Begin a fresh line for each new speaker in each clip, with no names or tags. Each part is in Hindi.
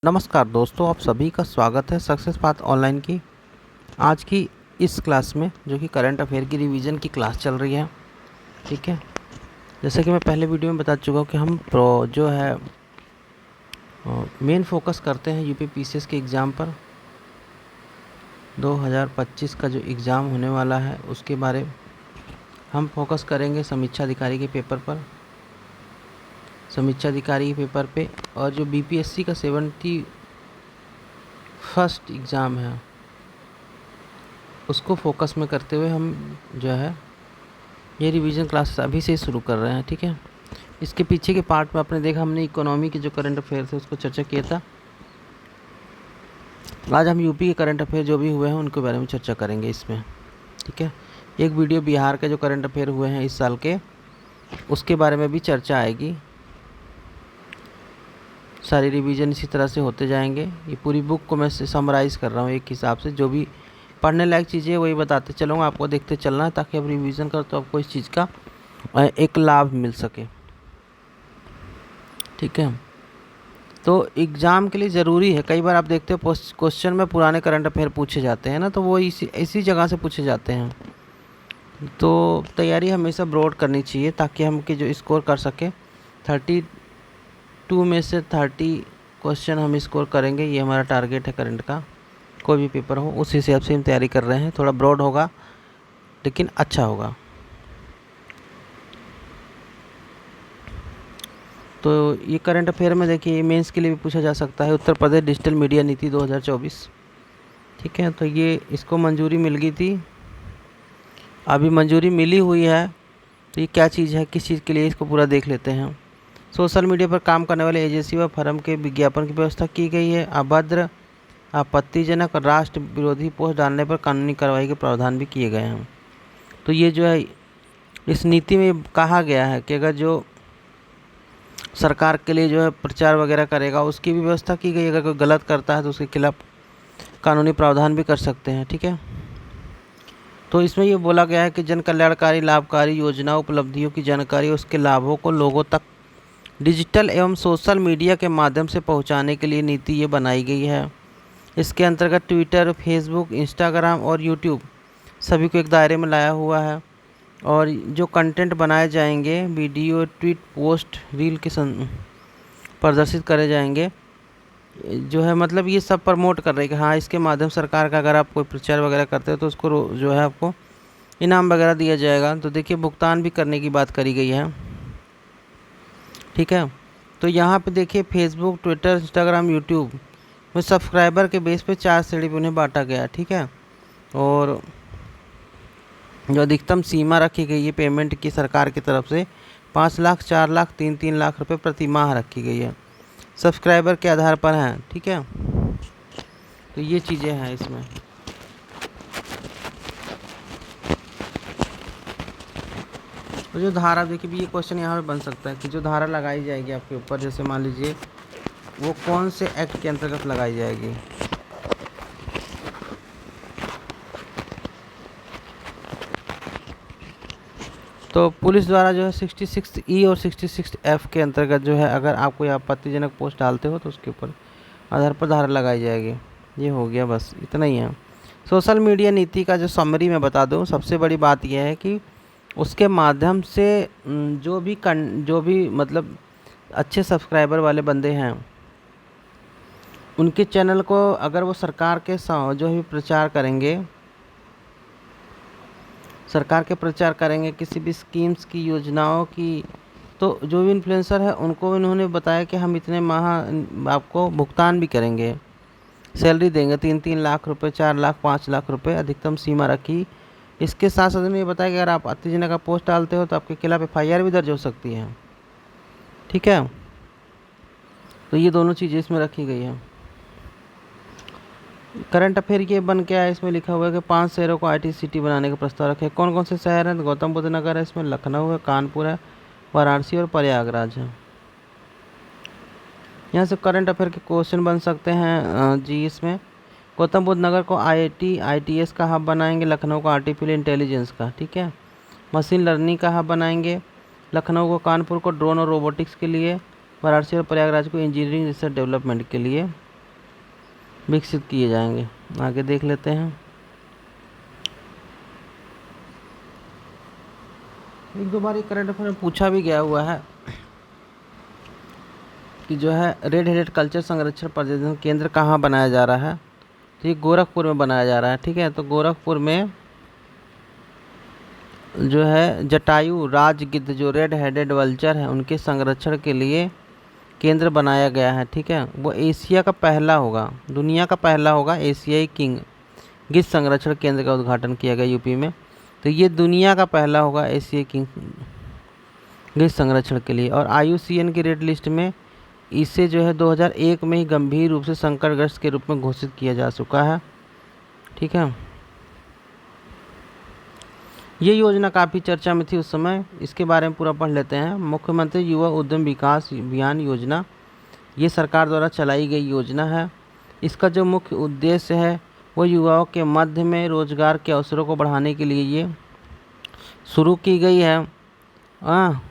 नमस्कार दोस्तों, आप सभी का स्वागत है सक्सेस पाथ ऑनलाइन की आज की इस क्लास में, जो कि करंट अफेयर की रिवीजन की क्लास चल रही है। ठीक है, जैसे कि मैं पहले वीडियो में बता चुका हूँ कि हम जो है मेन फोकस करते हैं यूपी पीसीएस के एग्ज़ाम पर। 2025 का जो एग्ज़ाम होने वाला है उसके बारे हम फोकस करेंगे समीक्षा अधिकारी के पेपर पर, समीक्षा अधिकारी के पेपर पे। और जो बीपीएससी का 71st एग्ज़ाम है उसको फोकस में करते हुए हम जो है ये रिवीजन क्लासेस अभी से शुरू कर रहे हैं। ठीक है, इसके पीछे के पार्ट में आपने देखा हमने इकोनॉमी के जो करंट अफेयर थे उसको चर्चा किया था। आज हम यूपी के करंट अफेयर जो भी हुए हैं उनके बारे में चर्चा करेंगे इसमें। ठीक है, एक वीडियो बिहार के जो करंट अफेयर हुए हैं इस साल के उसके बारे में भी चर्चा आएगी। सारी रिवीजन इसी तरह से होते जाएंगे। ये पूरी बुक को मैं समराइज़ कर रहा हूँ एक हिसाब से, जो भी पढ़ने लायक चीज़ें वही बताते चलूँगा, आपको देखते चलना है ताकि आप रिवीजन करो तो आपको इस चीज़ का एक लाभ मिल सके। ठीक है, तो एग्ज़ाम के लिए ज़रूरी है, कई बार आप देखते हो क्वेश्चन में पुराने करंट अफेयर पूछे जाते हैं ना, तो वो इसी जगह से पूछे जाते हैं। तो तैयारी हमेशा ब्रॉड करनी चाहिए ताकि हम कि जो स्कोर कर सकें 32 में से 30 क्वेश्चन हम स्कोर करेंगे। ये हमारा टारगेट है करंट का, कोई भी पेपर हो उस हिसाब से हम तैयारी कर रहे हैं। थोड़ा ब्रॉड होगा लेकिन अच्छा होगा। तो ये करंट अफेयर में देखिए मेंस के लिए भी पूछा जा सकता है, उत्तर प्रदेश डिजिटल मीडिया नीति 2024। ठीक है, तो ये इसको मंजूरी मिल गई थी, अभी मंजूरी मिली हुई है। तो ये क्या चीज़ है, किस चीज़ के लिए, इसको पूरा देख लेते हैं। सोशल मीडिया पर काम करने वाले एजेंसी व फर्म के विज्ञापन की व्यवस्था की गई है। अभद्र, आपत्तिजनक और राष्ट्र विरोधी पोस्ट डालने पर कानूनी कार्रवाई के प्रावधान भी किए गए हैं। तो ये जो है इस नीति में कहा गया है कि अगर जो सरकार के लिए जो है प्रचार वगैरह करेगा उसकी भी व्यवस्था की गई। अगर कोई गलत करता है तो उसके खिलाफ कानूनी प्रावधान भी कर सकते हैं। ठीक है, तो इसमें ये बोला गया है कि जन कल्याणकारी लाभकारी योजनाओं उपलब्धियों की जानकारी उसके लाभों को लोगों तक डिजिटल एवं सोशल मीडिया के माध्यम से पहुंचाने के लिए नीति ये बनाई गई है। इसके अंतर्गत ट्विटर, फेसबुक, इंस्टाग्राम और यूट्यूब सभी को एक दायरे में लाया हुआ है। और जो कंटेंट बनाए जाएंगे, वीडियो, ट्वीट, पोस्ट, रील के प्रदर्शित करे जाएंगे, जो है मतलब ये सब प्रमोट कर रहे हैं कि हाँ इसके माध्यम सरकार का अगर आप कोई प्रचार वगैरह करते हो तो उसको जो है आपको इनाम वगैरह दिया जाएगा। तो देखिए भुगतान भी करने की बात करी गई है। ठीक है, तो यहाँ पे देखिए फेसबुक, ट्विटर, इंस्टाग्राम, यूट्यूब में सब्सक्राइबर के बेस पे 4 श्रेणी पे उन्हें बांटा गया। ठीक है, और जो अधिकतम सीमा रखी गई है पेमेंट की सरकार की तरफ से 5 लाख, 4 लाख, 3 लाख रुपए प्रति माह रखी गई है, सब्सक्राइबर के आधार पर हैं। ठीक है, तो ये चीज़ें हैं इसमें। तो जो धारा देखिए भी, ये क्वेश्चन यहाँ पे बन सकता है कि जो धारा लगाई जाएगी आपके ऊपर, जैसे मान लीजिए वो कौन से एक्ट के अंतर्गत लगाई जाएगी। तो पुलिस द्वारा जो है 66E और 66F के अंतर्गत जो है अगर आप कोई आपत्तिजनक पोस्ट डालते हो तो उसके ऊपर आधार पर धारा लगाई जाएगी। ये हो गया, बस इतना ही है। सोशल मीडिया नीति का जो समरी मैं बता दूं, सबसे बड़ी बात यह है कि उसके माध्यम से जो भी मतलब अच्छे सब्सक्राइबर वाले बंदे हैं उनके चैनल को अगर वो सरकार के जो भी प्रचार करेंगे, सरकार के प्रचार करेंगे किसी भी स्कीम्स की, योजनाओं की, तो जो भी इन्फ्लुएंसर है उनको इन्होंने बताया कि हम इतने माह आपको भुगतान भी करेंगे, सैलरी देंगे 3 लाख रुपए, 4 लाख, 5 लाख रुपए, अधिकतम सीमा रखी। इसके साथ साथ उन्होंने ये बताया कि अगर आप आपत्तिजनक का पोस्ट डालते हो तो आपके खिलाफ FIR भी दर्ज हो सकती है। ठीक है, तो ये दोनों चीज़ें इसमें रखी गई है। करंट अफेयर ये बन के आया, इसमें लिखा हुआ है कि 5 शहरों को IT सिटी बनाने का प्रस्ताव रखे। कौन कौन से शहर हैं? गौतम बुद्ध नगर है, इसमें लखनऊ है, कानपुर है, वाराणसी और प्रयागराज है। यहाँ से करंट अफेयर के क्वेश्चन बन सकते हैं जी। इसमें गौतम बुद्ध नगर को IITS का हब बनाएंगे, लखनऊ को आर्टिफिशियल इंटेलिजेंस का, ठीक है, मशीन लर्निंग का हब बनाएंगे, लखनऊ को, कानपुर को ड्रोन और रोबोटिक्स के लिए, वाराणसी और प्रयागराज को इंजीनियरिंग रिसर्च डेवलपमेंट के लिए। विकसित किए जाएंगे। आगे देख लेते हैं। एक दो बार ये करंट अफेयर में पूछा भी गया हुआ है कि जो है रेड हेडेड कल्चर संरक्षण पर्यटन केंद्र कहाँ बनाया जा रहा है। तो ये गोरखपुर में बनाया जा रहा है। ठीक है, तो गोरखपुर में जो है जटायु राजगिद्ध जो रेड हेडेड वल्चर है उनके संरक्षण के लिए केंद्र बनाया गया है। ठीक है, वो एशिया का पहला होगा, दुनिया का पहला होगा एशियाई किंग गिद्ध संरक्षण केंद्र का उद्घाटन किया गया यूपी में। तो ये दुनिया का पहला होगा एशियाई किंग गिद्ध संरक्षण के लिए। और IUCN की रेड लिस्ट में इसे जो है 2001 में ही गंभीर रूप से संकटग्रस्त के रूप में घोषित किया जा चुका है। ठीक है, ये योजना काफ़ी चर्चा में थी उस समय, इसके बारे में पूरा पढ़ लेते हैं। मुख्यमंत्री युवा उद्यम विकास अभियान योजना, ये सरकार द्वारा चलाई गई योजना है। इसका जो मुख्य उद्देश्य है वो युवाओं के मध्य में रोजगार के अवसरों को बढ़ाने के लिए ये शुरू की गई है।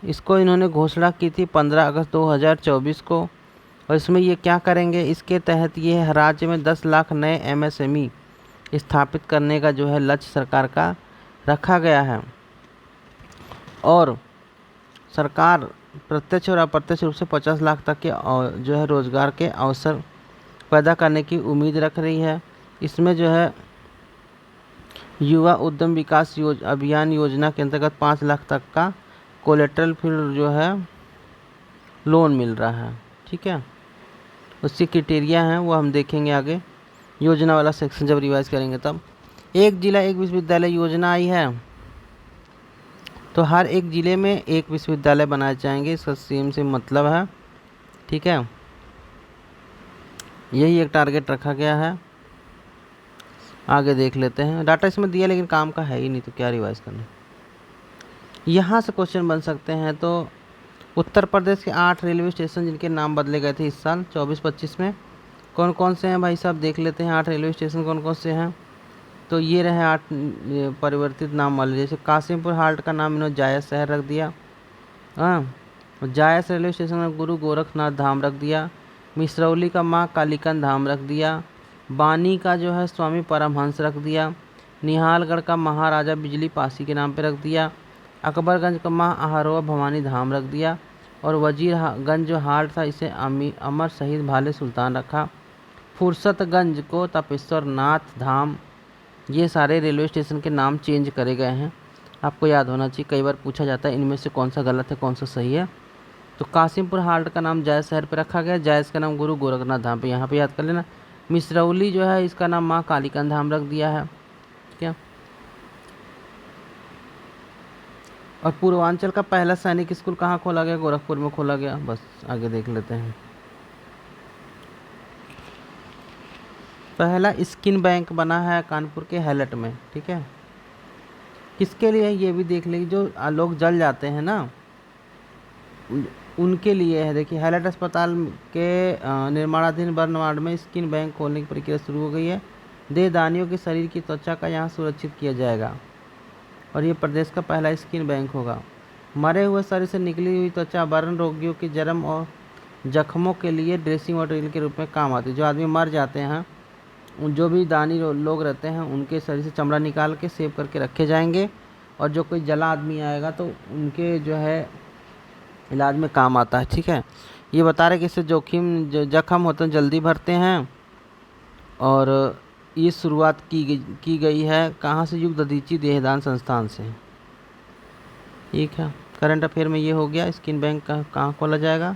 इसको इन्होंने घोषणा की थी 15 अगस्त 2024 को। और इसमें ये क्या करेंगे, इसके तहत ये राज्य में 10 लाख नए MSME स्थापित करने का जो है लक्ष्य सरकार का रखा गया है। और सरकार प्रत्यक्ष और अप्रत्यक्ष रूप से 50 लाख तक के जो है रोजगार के अवसर पैदा करने की उम्मीद रख रही है। इसमें जो है युवा उद्यम विकास अभियान योजना के अंतर्गत 5 लाख तक का कोलेट्रल फिर जो है लोन मिल रहा है। ठीक है, उसकी क्राइटेरिया हैं वो हम देखेंगे आगे, योजना वाला सेक्शन जब रिवाइज करेंगे तब। एक जिला एक विश्वविद्यालय योजना आई है, तो हर एक ज़िले में एक विश्वविद्यालय बनाए जाएंगे, इसका सेम से मतलब है। ठीक है, यही एक टारगेट रखा गया है। आगे देख लेते हैं। डाटा इसमें दिया लेकिन काम का है ही नहीं, तो क्या रिवाइज करना। यहाँ से क्वेश्चन बन सकते हैं। तो उत्तर प्रदेश के 8 रेलवे स्टेशन जिनके नाम बदले गए थे इस साल 24-25 में, कौन कौन से हैं भाई साहब, देख लेते हैं। 8 रेलवे स्टेशन कौन कौन से हैं। तो ये रहे 8 परिवर्तित नाम वाले। जैसे कासिमपुर हाल्ट का नाम इन्होंने जायज शहर रख दिया। जायज रेलवे स्टेशन में गुरु गोरखनाथ धाम रख दिया। मिसरौली का माँ कालीकन धाम रख दिया। बानी का जो है स्वामी परमहंस रख दिया। निहालगढ़ का महाराजा बिजली पासी के नाम पे रख दिया। अकबरगंज का माँ अहारोवा भवानी धाम रख दिया। और वजीरगंज जो हाल्ट था इसे अमर शहीद भाले सुल्तान रखा। फुर्सतगंज को तपेश्वर नाथ धाम। ये सारे रेलवे स्टेशन के नाम चेंज करे गए हैं, आपको याद होना चाहिए। कई बार पूछा जाता है इनमें से कौन सा गलत है कौन सा सही है। तो कासिमपुर हाल्ट का नाम जायज शहर पे रखा गया, जायज का नाम गुरु गोरखनाथ धाम पे, यहाँ पे याद कर लेना। मिसरौली जो है इसका नाम माँ कालीकन धाम रख दिया है। क्या, और पूर्वांचल का पहला सैनिक स्कूल कहाँ खोला गया, गोरखपुर में खोला गया। बस आगे देख लेते हैं। पहला स्किन बैंक बना है कानपुर के हैलट में। ठीक है, किसके लिए ये भी देख लेंगे, जो लोग जल जाते हैं ना उनके लिए है। देखिए हैलट अस्पताल के निर्माणाधीन बर्न वार्ड में स्किन बैंक खोलने की प्रक्रिया शुरू हो गई है। देहदानियों के शरीर की त्वचा का यहाँ सुरक्षित किया जाएगा और ये प्रदेश का पहला स्किन बैंक होगा। मरे हुए शरीर से निकली हुई त्वचा बर्न रोगियों के जख्म और जख्मों के लिए ड्रेसिंग मटेरियल के रूप में काम आती है। जो आदमी मर जाते हैं, जो भी दानी लोग रहते हैं, उनके शरीर से चमड़ा निकाल के सेव करके रखे जाएंगे और जो कोई जला आदमी आएगा तो उनके जो है इलाज में काम आता है। ठीक है, ये बता रहे कि इससे जोखिम जो जख्म होते हैं जल्दी भरते हैं। और ये शुरुआत की गई है कहाँ से, युग दधीची देहदान संस्थान से। ठीक है, करंट अफेयर में ये हो गया। स्किन बैंक कहाँ खोला जाएगा,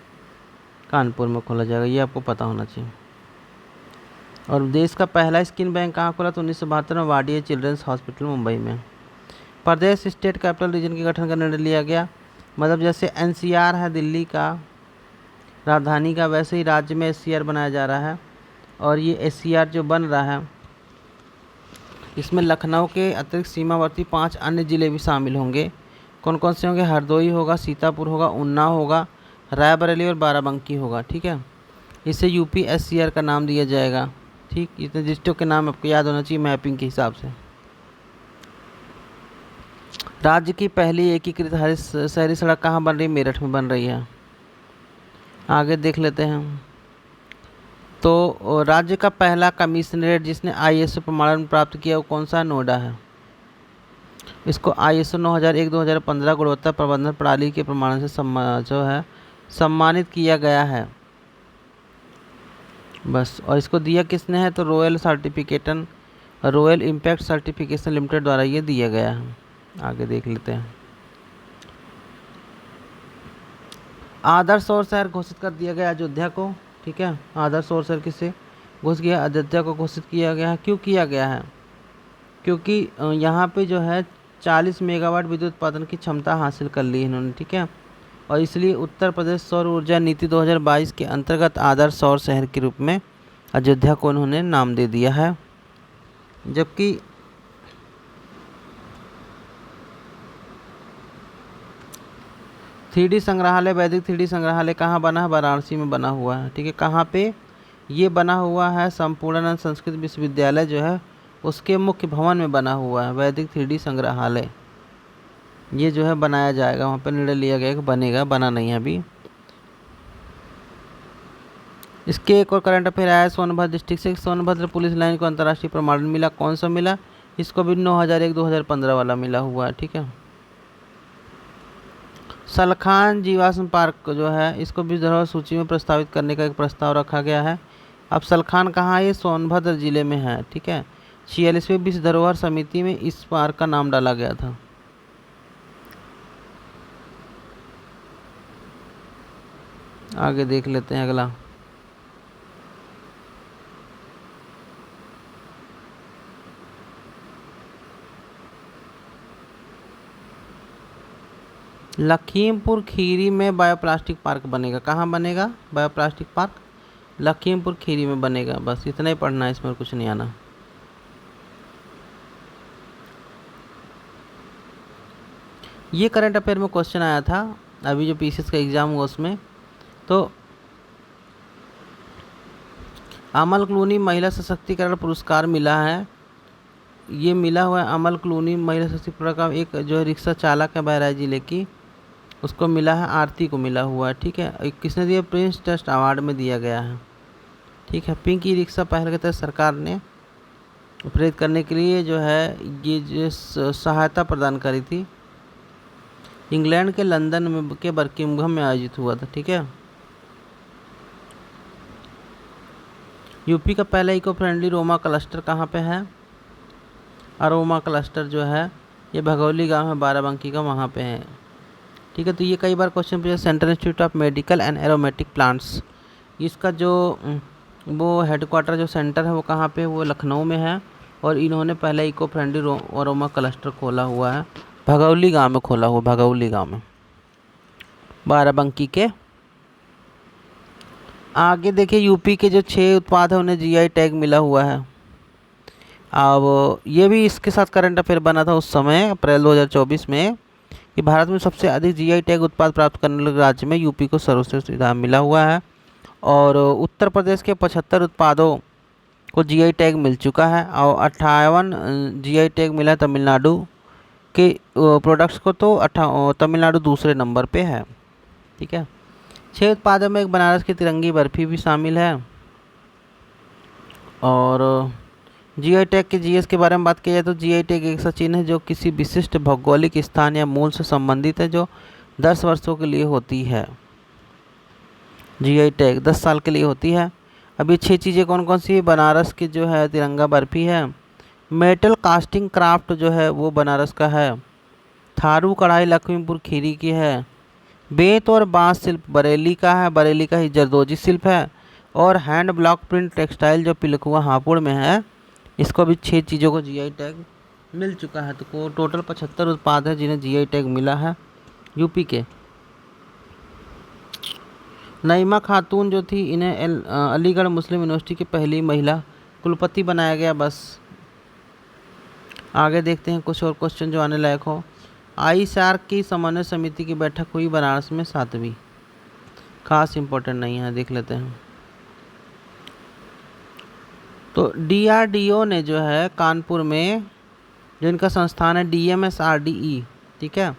कानपुर में खोला जाएगा, ये आपको पता होना चाहिए। और देश का पहला स्किन बैंक कहाँ खोला, तो 1972 में वाडिया चिल्ड्रंस हॉस्पिटल मुंबई में। प्रदेश स्टेट कैपिटल रीजन के गठन का निर्णय लिया गया। मतलब जैसे NCR है दिल्ली का राजधानी का, वैसे ही राज्य में SCR बनाया जा रहा है। और ये SCR जो बन रहा है इसमें लखनऊ के अतिरिक्त सीमावर्ती 5 अन्य ज़िले भी शामिल होंगे। कौन कौन से होंगे, हरदोई होगा, सीतापुर होगा, उन्नाव होगा, रायबरेली और बाराबंकी होगा। ठीक है, इसे UP SCR का नाम दिया जाएगा। ठीक, इतने डिस्ट्रिक्ट के नाम आपको याद होना चाहिए मैपिंग के हिसाब से। राज्य की पहली एकीकृत शहरी सड़क कहाँ बन रही है, मेरठ में बन रही है। आगे देख लेते हैं। तो राज्य का पहला कमिश्नरेट जिसने ISO प्रमाणन प्राप्त किया वो कौन सा? नोएडा है। इसको ISO 9001-2015 गुणवत्ता प्रबंधन प्रणाली के प्रमाणन से जो है सम्मानित किया गया है बस। और इसको दिया किसने है? तो रॉयल इम्पैक्ट सर्टिफिकेशन लिमिटेड द्वारा ये दिया गया है। आगे देख लेते हैं। आदर्श और शहर घोषित कर दिया गया अयोध्या को, ठीक है। आदर्श और शहर किसे घोषित किया? अयोध्या को घोषित किया गया है। क्यों किया गया है? क्योंकि यहाँ पे जो है 40 मेगावाट विद्युत उत्पादन की क्षमता हासिल कर ली है इन्होंने, ठीक है। और इसलिए उत्तर प्रदेश सौर ऊर्जा नीति 2022 के अंतर्गत आदर्श सौर शहर के रूप में अयोध्या को उन्होंने नाम दे दिया है। जबकि थ्री डी संग्रहालय, वैदिक 3D संग्रहालय कहाँ बना है? वाराणसी में बना हुआ है, ठीक है। कहाँ पे ये बना हुआ है? संपूर्णानंद संस्कृत विश्वविद्यालय जो है उसके मुख्य भवन में बना हुआ है वैदिक 3D संग्रहालय। ये जो है बनाया जाएगा, वहाँ पर निर्णय लिया गया कि बनेगा, बना नहीं है अभी। इसके एक और करंट अफेयर आया है सोनभद्र डिस्ट्रिक्ट से। सोनभद्र पुलिस लाइन को अंतर्राष्ट्रीय प्रमाणन मिला। कौन सा मिला? इसको भी 9001-2015 वाला मिला हुआ है, ठीक है। सलखान जीवाश्म पार्क जो है इसको भी धरोहर सूची में प्रस्तावित करने का एक प्रस्ताव रखा गया है। अब सलखान कहाँ है? ये सोनभद्र जिले में है, ठीक है। 46वें विश्व धरोहर समिति में इस पार्क का नाम डाला गया था। आगे देख लेते हैं अगला। लखीमपुर खीरी में बायोप्लास्टिक पार्क बनेगा। कहाँ बनेगा बायोप्लास्टिक पार्क? लखीमपुर खीरी में बनेगा। बस इतना ही पढ़ना है, इसमें कुछ नहीं आना। ये करंट अफेयर में क्वेश्चन आया था अभी जो PCS का एग्ज़ाम हुआ उसमें। तो अमल क्लूनी महिला सशक्तिकरण पुरस्कार मिला है। ये मिला हुआ है अमल क्लूनी महिला सशक्तिकरण का एक जो है रिक्शा चालक है बहराइच जिले की, उसको मिला है, आरती को मिला हुआ है, ठीक है। किसने दिया? प्रिंस ट्रस्ट अवार्ड में दिया गया है, ठीक है। पिंक ई रिक्शा पहल के तहत सरकार ने प्रेरित करने के लिए जो है ये जो सहायता प्रदान करी थी। इंग्लैंड के लंदन में के बर्किंघम में आयोजित हुआ था, ठीक है। यूपी का पहला इको फ्रेंडली रोमा क्लस्टर कहाँ पे है? अरोमा क्लस्टर जो है ये भगौली गांव है बाराबंकी का, वहाँ पे है, ठीक है। तो ये कई बार क्वेश्चन पूछा। Central institute of medical and aromatic plants, इसका जो वो हेडक्वार्टर जो सेंटर है वो कहाँ पे? वो लखनऊ में है। और इन्होंने पहले इको फ्रेंडली अरोमा क्लस्टर खोला हुआ है भगौली गांव में, खोला हुआ भगौली गांव में बाराबंकी के। आगे देखिए यूपी के जो 6 उत्पाद है उन्हें GI टैग मिला हुआ है। अब ये भी इसके साथ करंट अफेयर बना था उस समय अप्रैल 2024 में कि भारत में सबसे अधिक GI टैग उत्पाद प्राप्त करने वाले राज्य में यूपी को सर्वश्रेष्ठ इनाम मिला हुआ है। और उत्तर प्रदेश के 75 उत्पादों को GI टैग मिल चुका है और 58 GI टैग मिला है तमिलनाडु के प्रोडक्ट्स को। तो तमिलनाडु दूसरे नंबर पे है, ठीक है। 6 उत्पादों में एक बनारस की तिरंगी बर्फी भी शामिल है। और GI टैग के GS के बारे में बात की जाए तो GI टैग एक ऐसा चिन्ह है जो किसी विशिष्ट भौगोलिक स्थान या मूल से संबंधित है, जो 10 वर्षों के लिए होती है। GI टैग 10 साल के लिए होती है। अब ये 6 चीज़ें कौन कौन सी है? बनारस की जो है तिरंगा बर्फी है, मेटल कास्टिंग क्राफ्ट जो है वो बनारस का है, थारू कढ़ाई लखीमपुर खीरी की है, बेंत और बांस शिल्प बरेली का है, बरेली का ही जरदोजी शिल्प है, और हैंड ब्लॉक प्रिंट टेक्सटाइल जो पिलखुआ हापुड़ में है, इसको भी 6 चीज़ों को GI टैग मिल चुका है। तो टोटल 75 उत्पाद है जिन्हें GI टैग मिला है यूपी के। नईमा खातून जो थी इन्हें अलीगढ़ मुस्लिम यूनिवर्सिटी की पहली महिला कुलपति बनाया गया। बस आगे देखते हैं कुछ और क्वेश्चन जो आने लायक हो। ISAR की समन्वय समिति की बैठक हुई बनारस में 7वीं, खास इम्पोर्टेंट नहीं है, देख लेते हैं। तो DRDO ने जो है कानपुर में जो इनका संस्थान है DMSRDE, ठीक है,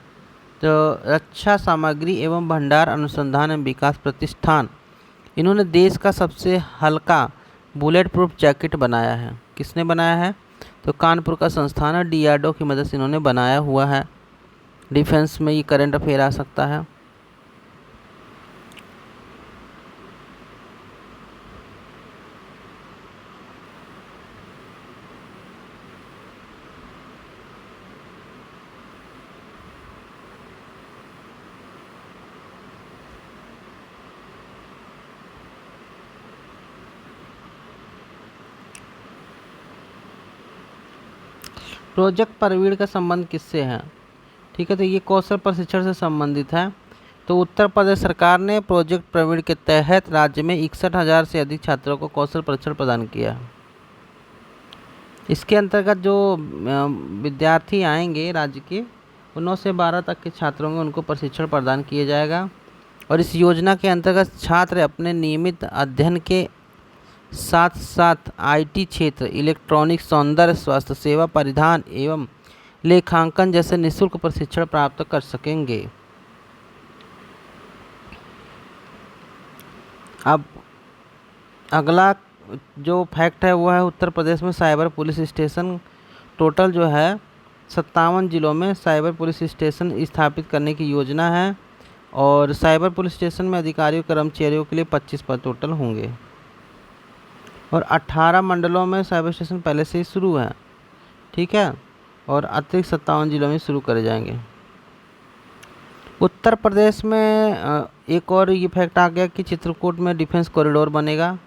तो रक्षा सामग्री एवं भंडार अनुसंधान एवं विकास प्रतिष्ठान इन्होंने देश का सबसे हल्का बुलेट प्रूफ जैकेट बनाया है। किसने बनाया है? तो कानपुर का संस्थान है, DRDO की मदद से इन्होंने बनाया हुआ है। डिफेंस में ये करंट अफेयर आ सकता है। प्रोजेक्ट प्रवीण का संबंध किससे है? ठीक है, तो ये कौशल प्रशिक्षण से संबंधित है। तो उत्तर प्रदेश सरकार ने प्रोजेक्ट प्रवीण के तहत राज्य में 61,000 से अधिक छात्रों को कौशल प्रशिक्षण प्रदान किया है। इसके अंतर्गत जो विद्यार्थी आएंगे राज्य के, 9 से 12 तक के छात्रों को उनको प्रशिक्षण प्रदान किया जाएगा। और इस योजना के अंतर्गत छात्र अपने नियमित अध्ययन के साथ साथ IT क्षेत्र, इलेक्ट्रॉनिक्स, सौंदर्य, स्वास्थ्य सेवा, परिधान एवं लेखांकन जैसे निःशुल्क प्रशिक्षण प्राप्त कर सकेंगे। अब अगला जो फैक्ट है वो है उत्तर प्रदेश में साइबर पुलिस स्टेशन। टोटल जो है 57 जिलों में साइबर पुलिस स्टेशन स्थापित करने की योजना है। और साइबर पुलिस स्टेशन में अधिकारियों कर्मचारियों के लिए 25 पद टोटल होंगे। और 18 मंडलों में साइबर स्टेशन पहले से ही शुरू है। ठीक है, और अतिरिक्त 57 जिलों में शुरू करे जाएंगे। उत्तर प्रदेश में एक और ये फैक्ट आ गया कि चित्रकूट में डिफेंस कॉरिडोर बनेगा।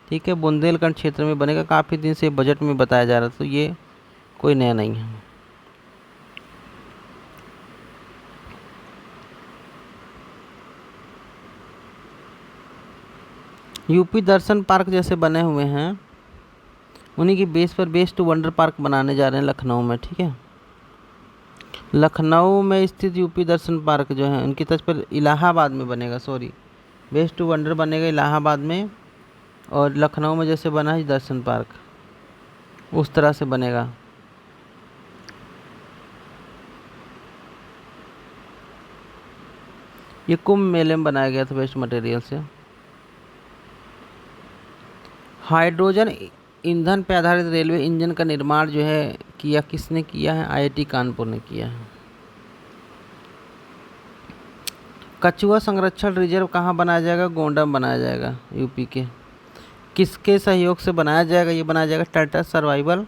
ठीक है, बुंदेलखंड क्षेत्र में बनेगा। काफ़ी दिन से बजट में बताया जा रहा था, तो ये कोई नया नहीं है। यूपी दर्शन पार्क जैसे बने हुए हैं, उन्हीं की बेस पर बेस्ट वंडर पार्क बनाने जा रहे हैं लखनऊ में। ठीक है, लखनऊ में स्थित यूपी दर्शन पार्क जो है उनकी तर्ज पर इलाहाबाद में बनेगा। सॉरी, बेस्ट वंडर बनेगा इलाहाबाद में, और लखनऊ में जैसे बना है दर्शन पार्क उस तरह से बनेगा। ये कुंभ मेले में बनाया गया था वेस्ट मटेरियल से। हाइड्रोजन ईंधन पर आधारित रेलवे इंजन का निर्माण जो है किया किसने किया है? IIT कानपुर ने किया है। कछुआ संरक्षण रिजर्व कहाँ बनाया जाएगा? गोंडा में बनाया जाएगा, यूपी के। किसके सहयोग से बनाया जाएगा? ये बनाया जाएगा टाटा सर्वाइवल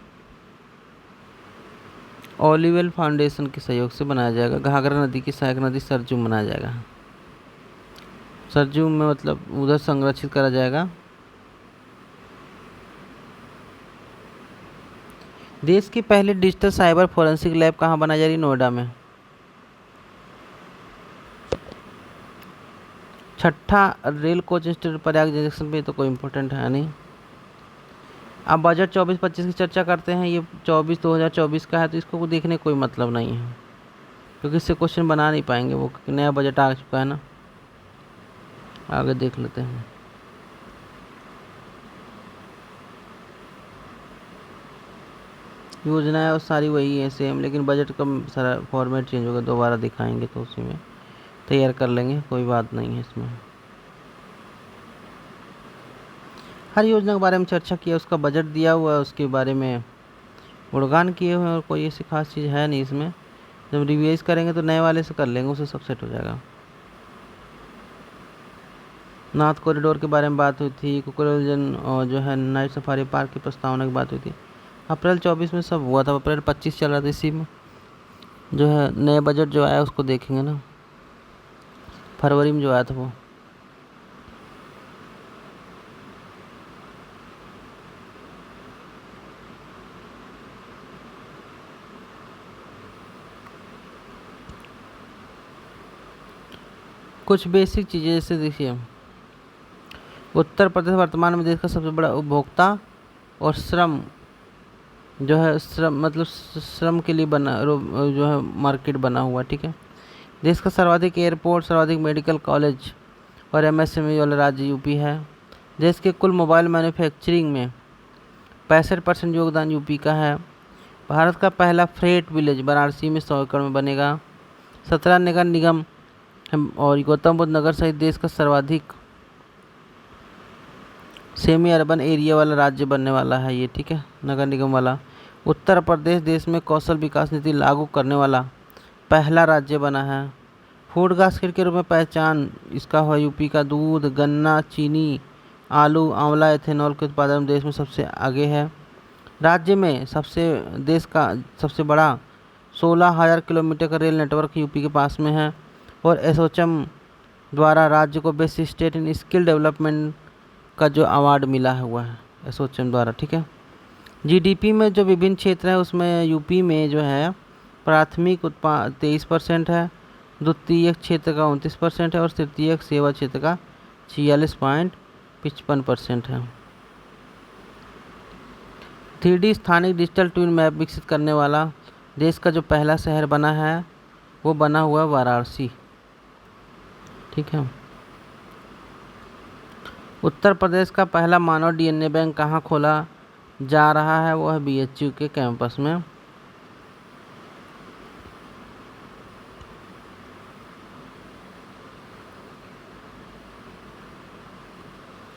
ओलिवल फाउंडेशन के सहयोग से बनाया जाएगा। घाघरा नदी की सहायक नदी सरजू में बनाया जाएगा। सरजू में मतलब उधर संरक्षित करा जाएगा। देश की पहली डिजिटल साइबर फोरेंसिक लैब कहाँ बनाई जा रही? नोएडा में। छठा rail coach institute Prayag junction पे, तो कोई इम्पोर्टेंट है नहीं। अब बजट 24-25 की चर्चा करते हैं। ये 2024 का है, तो इसको देखने कोई मतलब नहीं है, क्योंकि इससे क्वेश्चन बना नहीं पाएंगे वो, क्योंकि नया बजट आ चुका है ना। आगे देख लेते हैं। योजनाएं और सारी वही है सेम, लेकिन बजट का सारा फॉर्मेट चेंज होगा। दोबारा दिखाएंगे तो उसी में तैयार कर लेंगे, कोई बात नहीं है इसमें। हर योजना के बारे में चर्चा किया, उसका बजट दिया हुआ है, उसके बारे में गुणगान किए हुए हैं, और कोई ऐसी खास चीज़ है नहीं इसमें। जब रिवाइज करेंगे तो नए वाले से कर लेंगे, उससे सब सेट हो जाएगा। नॉर्थ कॉरिडोर के बारे में बात हुई थी। कुकरेल और जो है नाइट सफारी पार्क की प्रस्तावना की बात हुई थी। अप्रैल 24 में सब हुआ था। अप्रैल 25 चल रहा था। इसी में जो है नए बजट जो आया उसको देखेंगे ना, फरवरी में जो आया था वो। कुछ बेसिक चीज़ें जैसे देखिए, उत्तर प्रदेश वर्तमान में देश का सबसे बड़ा उपभोक्ता और श्रम जो है मतलब श्रम के लिए बना जो है मार्केट बना हुआ। ठीक है, देश का सर्वाधिक एयरपोर्ट, सर्वाधिक मेडिकल कॉलेज और MSME वाला राज्य यूपी है। देश के कुल मोबाइल मैन्युफैक्चरिंग में 65% योगदान यूपी का है। भारत का पहला फ्रेट विलेज वाराणसी में 100 एकड़ में बनेगा। 17 नगर निगम और गौतम बुद्ध नगर सहित देश का सर्वाधिक सेमी अर्बन एरिया वाला राज्य बनने वाला है ये, ठीक है, नगर निगम वाला। उत्तर प्रदेश देश में कौशल विकास नीति लागू करने वाला पहला राज्य बना है। फूड बास्केट के रूप में पहचान इसका हुआ यूपी का। दूध, गन्ना, चीनी, आलू, आंवला, एथेनॉल के उत्पादन में देश में सबसे आगे है। राज्य में देश का सबसे बड़ा 16,000 किलोमीटर का रेल नेटवर्क यूपी के पास में है। और एसोचैम द्वारा राज्य को best state in skill development का जो अवार्ड मिला हुआ है एसोचैम द्वारा, ठीक है। जीडीपी में जो विभिन्न क्षेत्र है उसमें यूपी में जो है प्राथमिक उत्पाद 23% है, द्वितीयक क्षेत्र का 29% है और तृतीयक सेवा क्षेत्र का 46.55% है। 3D स्थानिक डिजिटल ट्विन मैप विकसित करने वाला देश का जो पहला शहर बना है वो बना हुआ वाराणसी, ठीक है। उत्तर प्रदेश का पहला मानव डीएनए बैंक कहाँ खोला जा रहा है, वो है बीएचयू के कैंपस में।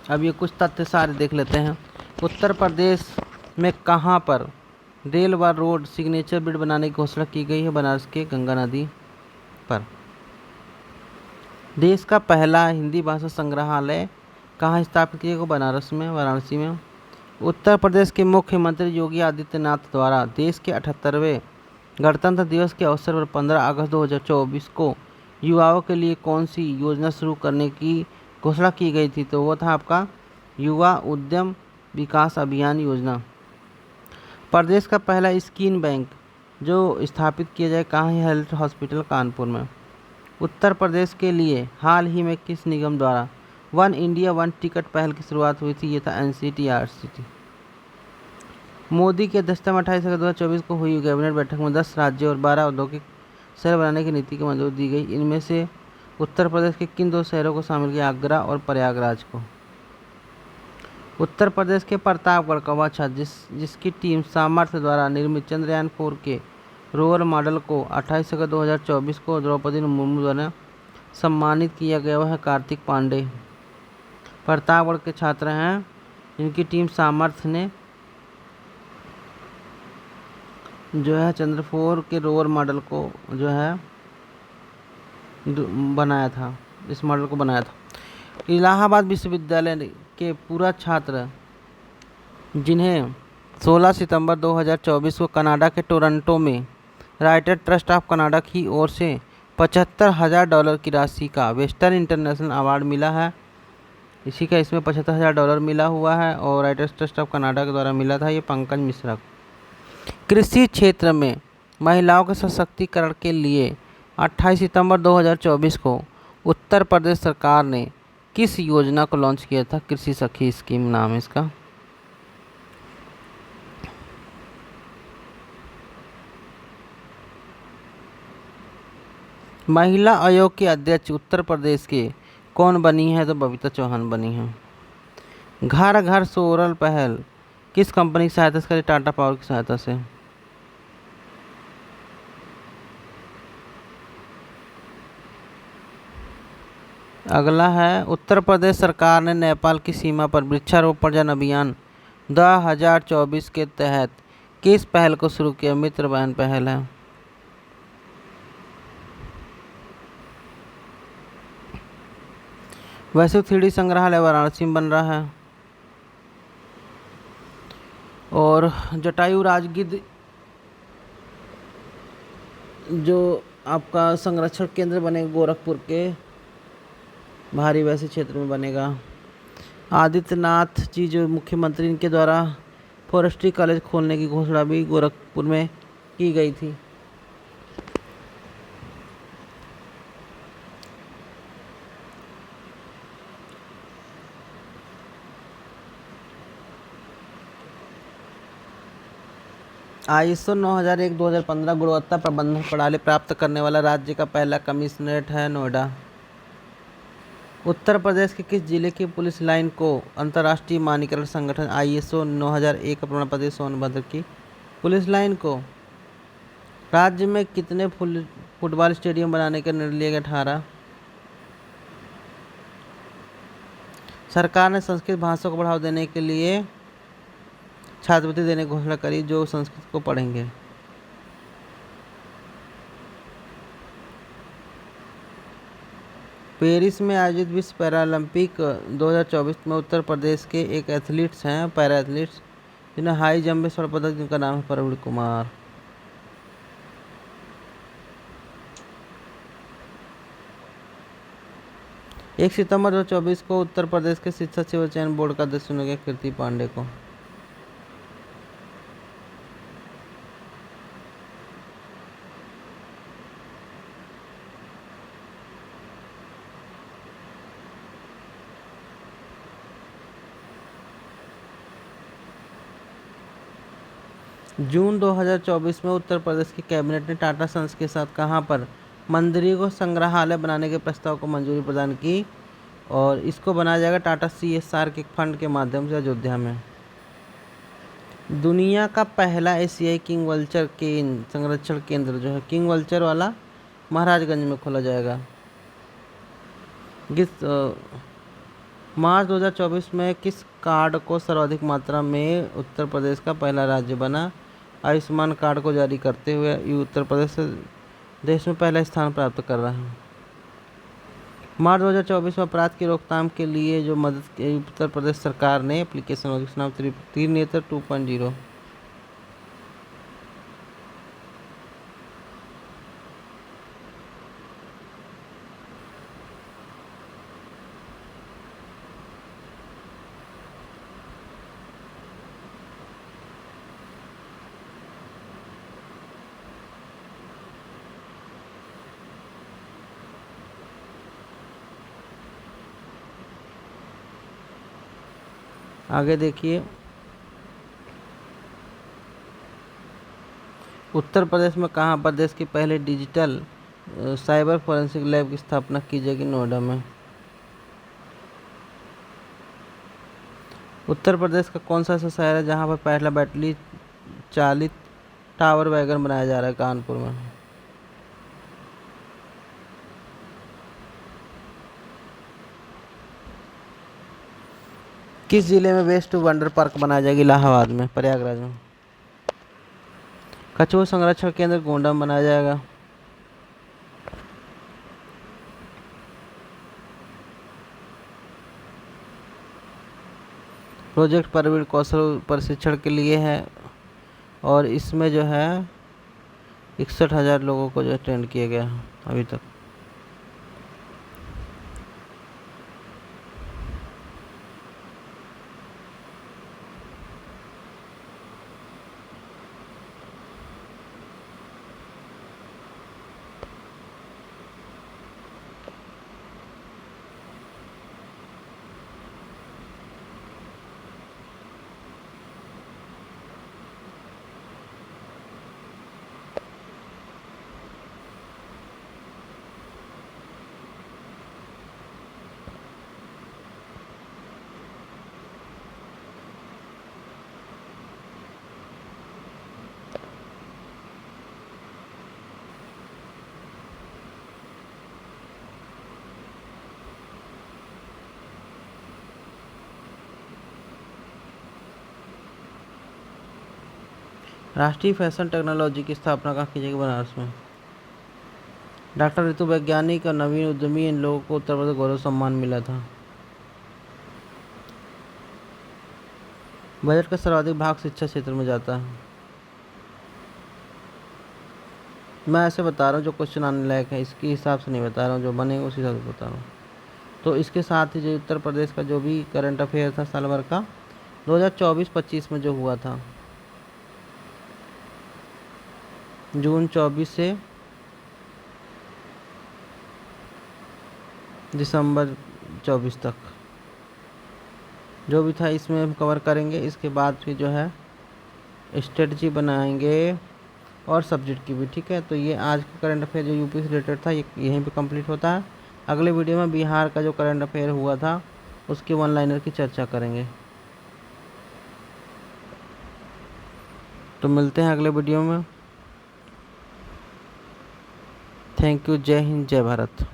अब ये कुछ तथ्य सारे देख लेते हैं। उत्तर प्रदेश में कहाँ पर रेल व रोड सिग्नेचर ब्रिज बनाने की घोषणा की गई है, बनारस के गंगा नदी पर। देश का पहला हिंदी भाषा संग्रहालय कहाँ स्थापित किया गया, बनारस में, वाराणसी में। उत्तर प्रदेश के मुख्यमंत्री योगी आदित्यनाथ द्वारा देश के 78वें गणतंत्र दिवस के अवसर पर 15 अगस्त 2024 को युवाओं के लिए कौन सी योजना शुरू करने की घोषणा की गई थी, तो वो था आपका युवा उद्यम विकास अभियान योजना। प्रदेश का पहला स्किन बैंक जो स्थापित किया जाए कहाँ है, हेल्थ हॉस्पिटल कानपुर में। उत्तर प्रदेश के लिए हाल ही में किस निगम द्वारा वन इंडिया वन टिकट पहल की शुरुआत हुई थी, ये था NCTRCT। मोदी की अध्यक्षता में 28 अगस्त 2024 को हुई कैबिनेट बैठक में 10 राज्यों और 12 औद्योगिक शहर बनाने की नीति को मंजूरी दी गई। इनमें से उत्तर प्रदेश के किन 2 शहरों को शामिल किया, आगरा और प्रयागराज को। उत्तर प्रदेश के प्रतापगढ़ का वह छात्र जिसकी टीम सामर्थ्य द्वारा निर्मित चंद्रयान 4 के रोवर मॉडल को 28 अगस्त 2024 को द्रौपदी मुर्मू द्वारा सम्मानित किया गया, वह है कार्तिक पांडे। प्रतापगढ़ के छात्र हैं जिनकी टीम सामर्थ्य ने जो है चंद्र 4 के रोवर मॉडल को जो है बनाया था, इस मॉडल को बनाया था। इलाहाबाद विश्वविद्यालय के पूरा छात्र जिन्हें 16 सितंबर 2024 को कनाडा के टोरंटो में राइटर ट्रस्ट ऑफ कनाडा की ओर से $75,000 की राशि का वेस्टर्न इंटरनेशनल अवार्ड मिला है। इसी का इसमें $75,000 मिला हुआ है और राइटर्स ट्रस्ट ऑफ कनाडा के द्वारा मिला था, ये पंकज मिश्रा। कृषि क्षेत्र में महिलाओं के सशक्तिकरण के लिए 28 सितंबर 2024 को उत्तर प्रदेश सरकार ने किस योजना को लॉन्च किया था, कृषि सखी स्कीम नाम है इसका। महिला आयोग के अध्यक्ष उत्तर प्रदेश के कौन बनी है, तो बबीता चौहान बनी है। घर घर सोलर पहल किस कंपनी की सहायता से, टाटा पावर की सहायता से। अगला है उत्तर प्रदेश सरकार ने नेपाल की सीमा पर वृक्षारोपण जन अभियान 2024 के तहत किस पहल को शुरू किया, मित्र बहन पहल है। वैश्विक 3D संग्रहालय वाराणसी में बन रहा है। और जटायु राजगिद्ध जो आपका संरक्षण केंद्र बनेगा गोरखपुर के भारी वैसे क्षेत्र में बनेगा। आदित्यनाथ जी जो मुख्यमंत्री, इनके द्वारा फॉरेस्ट्री कॉलेज खोलने की घोषणा भी गोरखपुर में की गई थी। ISO 9001-2015 गुणवत्ता प्रबंधन प्रणाली प्राप्त करने वाला राज्य का पहला कमिश्नरेट है नोएडा। उत्तर प्रदेश के किस जिले की पुलिस लाइन को अंतर्राष्ट्रीय मानकीकरण संगठन ISO 9001 का प्रमाण पत्र, सोनभद्र की पुलिस लाइन को। राज्य में कितने फुटबॉल स्टेडियम बनाने का निर्णय लिया गया, 18। सरकार ने संस्कृत भाषा को बढ़ावा देने के लिए छात्रवृत्ति देने की घोषणा करी जो संस्कृत को पढ़ेंगे। पेरिस में आयोजित विश्व पैरालंपिक 2024 में उत्तर प्रदेश के एक एथलीट्स हैं, पैरा एथलीट्स, जिन्हें हाई जंप में स्वर्ण पदक, जिनका नाम है प्रवीण कुमार। एक सितंबर 2024 को उत्तर प्रदेश के शिक्षा सेवा चयन बोर्ड का अध्यक्ष चुना गया कीर्ति पांडे को। जून 2024 में उत्तर प्रदेश की कैबिनेट ने टाटा सन्स के साथ कहां पर मंदिरों को संग्रहालय बनाने के प्रस्ताव को मंजूरी प्रदान की और इसको बनाया जाएगा टाटा CSR के फंड के माध्यम से अयोध्या में। दुनिया का पहला एशियाई किंग वल्चर के संरक्षण केंद्र जो है किंग वल्चर वाला महाराजगंज में खोला जाएगा। मार्च 2024 में किस कार्ड को सर्वाधिक मात्रा में उत्तर प्रदेश का पहला राज्य बना? आयुष्मान कार्ड को जारी करते हुए उत्तर प्रदेश देश में पहला स्थान प्राप्त कर रहा है। मार्च 2024 में अपराध की रोकथाम के लिए जो मदद उत्तर प्रदेश सरकार ने एप्लीकेशन जिसका नाम त्रिनेत्र 2.0। आगे देखिए, उत्तर प्रदेश में कहाँ पर देश की पहले डिजिटल साइबर फोरेंसिक लैब की स्थापना की जाएगी? नोएडा में। उत्तर प्रदेश का कौन सा ऐसा शहर है जहाँ पर पहला बैटरी चालित टावर वैगन बनाया जा रहा है? कानपुर में। किस जिले में वेस्ट वंडर पार्क बनाया जाएगा? इलाहाबाद में, प्रयागराज में। कछुआ संरक्षण केंद्र गोंडा में बनाया जाएगा। प्रोजेक्ट प्रवीण कौशल प्रशिक्षण के लिए है और इसमें जो है 61,000 लोगों को जो ट्रेंड किया गया है अभी तक। राष्ट्रीय फैशन टेक्नोलॉजी की स्थापना कहाँ की जाएगी? बनारस में। डॉक्टर ऋतु वैज्ञानिक और नवीन उद्यमी, इन लोगों को उत्तर प्रदेश गौरव सम्मान मिला था। बजट का सर्वाधिक भाग शिक्षा क्षेत्र में जाता है। मैं ऐसे बता रहा हूँ जो क्वेश्चन आने लायक है, इसके हिसाब से नहीं बता रहा हूँ, जो बनेगा उस हिसाब से बता रहा हूँ। तो इसके साथ ही जो उत्तर प्रदेश का जो भी करंट अफेयर था साल भर का 2024-25 में जो हुआ था, जून 24 से दिसंबर 24 तक जो भी था इसमें हम कवर करेंगे। इसके बाद फिर जो है स्ट्रेटजी बनाएंगे और सब्जेक्ट की भी, ठीक है। तो ये आज का करंट अफेयर जो यूपी से रिलेटेड था ये यहीं पे कंप्लीट होता है। अगले वीडियो में बिहार का जो करंट अफेयर हुआ था उसके वन लाइनर की चर्चा करेंगे। तो मिलते हैं अगले वीडियो में। Thank you. जय हिंद, जय भारत।